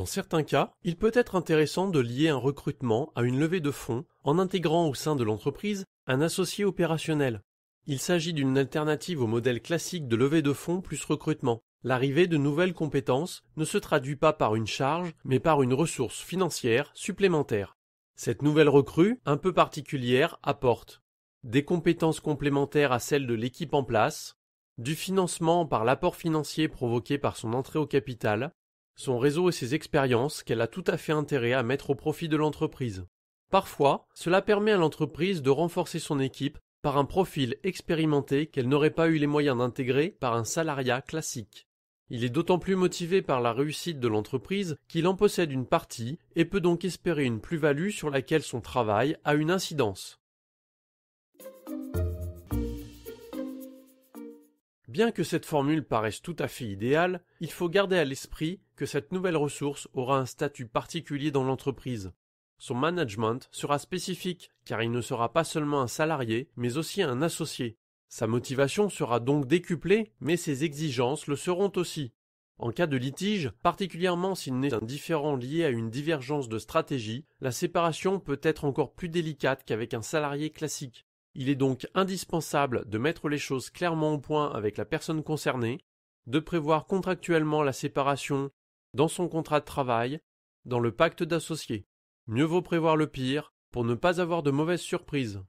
Dans certains cas, il peut être intéressant de lier un recrutement à une levée de fonds en intégrant au sein de l'entreprise un associé opérationnel. Il s'agit d'une alternative au modèle classique de levée de fonds plus recrutement. L'arrivée de nouvelles compétences ne se traduit pas par une charge, mais par une ressource financière supplémentaire. Cette nouvelle recrue, un peu particulière, apporte des compétences complémentaires à celles de l'équipe en place, du financement par l'apport financier provoqué par son entrée au capital, son réseau et ses expériences qu'elle a tout à fait intérêt à mettre au profit de l'entreprise. Parfois, cela permet à l'entreprise de renforcer son équipe par un profil expérimenté qu'elle n'aurait pas eu les moyens d'intégrer par un salariat classique. Il est d'autant plus motivé par la réussite de l'entreprise qu'il en possède une partie et peut donc espérer une plus-value sur laquelle son travail a une incidence. Bien que cette formule paraisse tout à fait idéale, il faut garder à l'esprit que cette nouvelle ressource aura un statut particulier dans l'entreprise. Son management sera spécifique car il ne sera pas seulement un salarié, mais aussi un associé. Sa motivation sera donc décuplée, mais ses exigences le seront aussi. En cas de litige, particulièrement s'il n'est un différend lié à une divergence de stratégie, la séparation peut être encore plus délicate qu'avec un salarié classique. Il est donc indispensable de mettre les choses clairement au point avec la personne concernée, de prévoir contractuellement la séparation dans son contrat de travail, dans le pacte d'associés. Mieux vaut prévoir le pire pour ne pas avoir de mauvaises surprises.